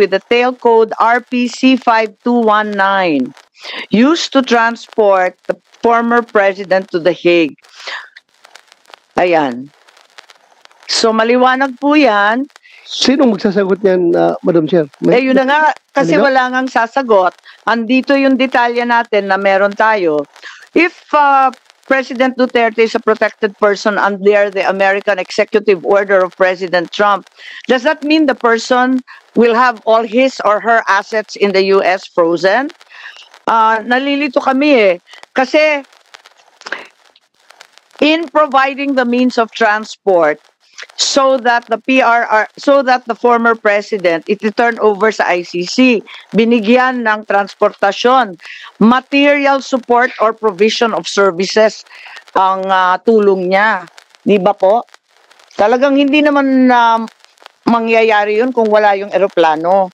with the tail code RPC5219 used to transport the former president to The Hague. Ayan. So maliwanag po yan. Sino magsasagot niyan, Madam Chair? Yun na nga, kasi Ano? wala ngang sasagot. Andito yung detalye natin na meron tayo. If President Duterte is a protected person under the American Executive Order of President Trump, does that mean the person will have all his or her assets in the U.S. frozen? Nalilito kami kasi in providing the means of transport so that the former president turn over sa ICC, binigyan ng transportasyon, material support or provision of services ang tulong niya. Di ba po? Talagang hindi naman mangyayari yun kung wala yung eroplano.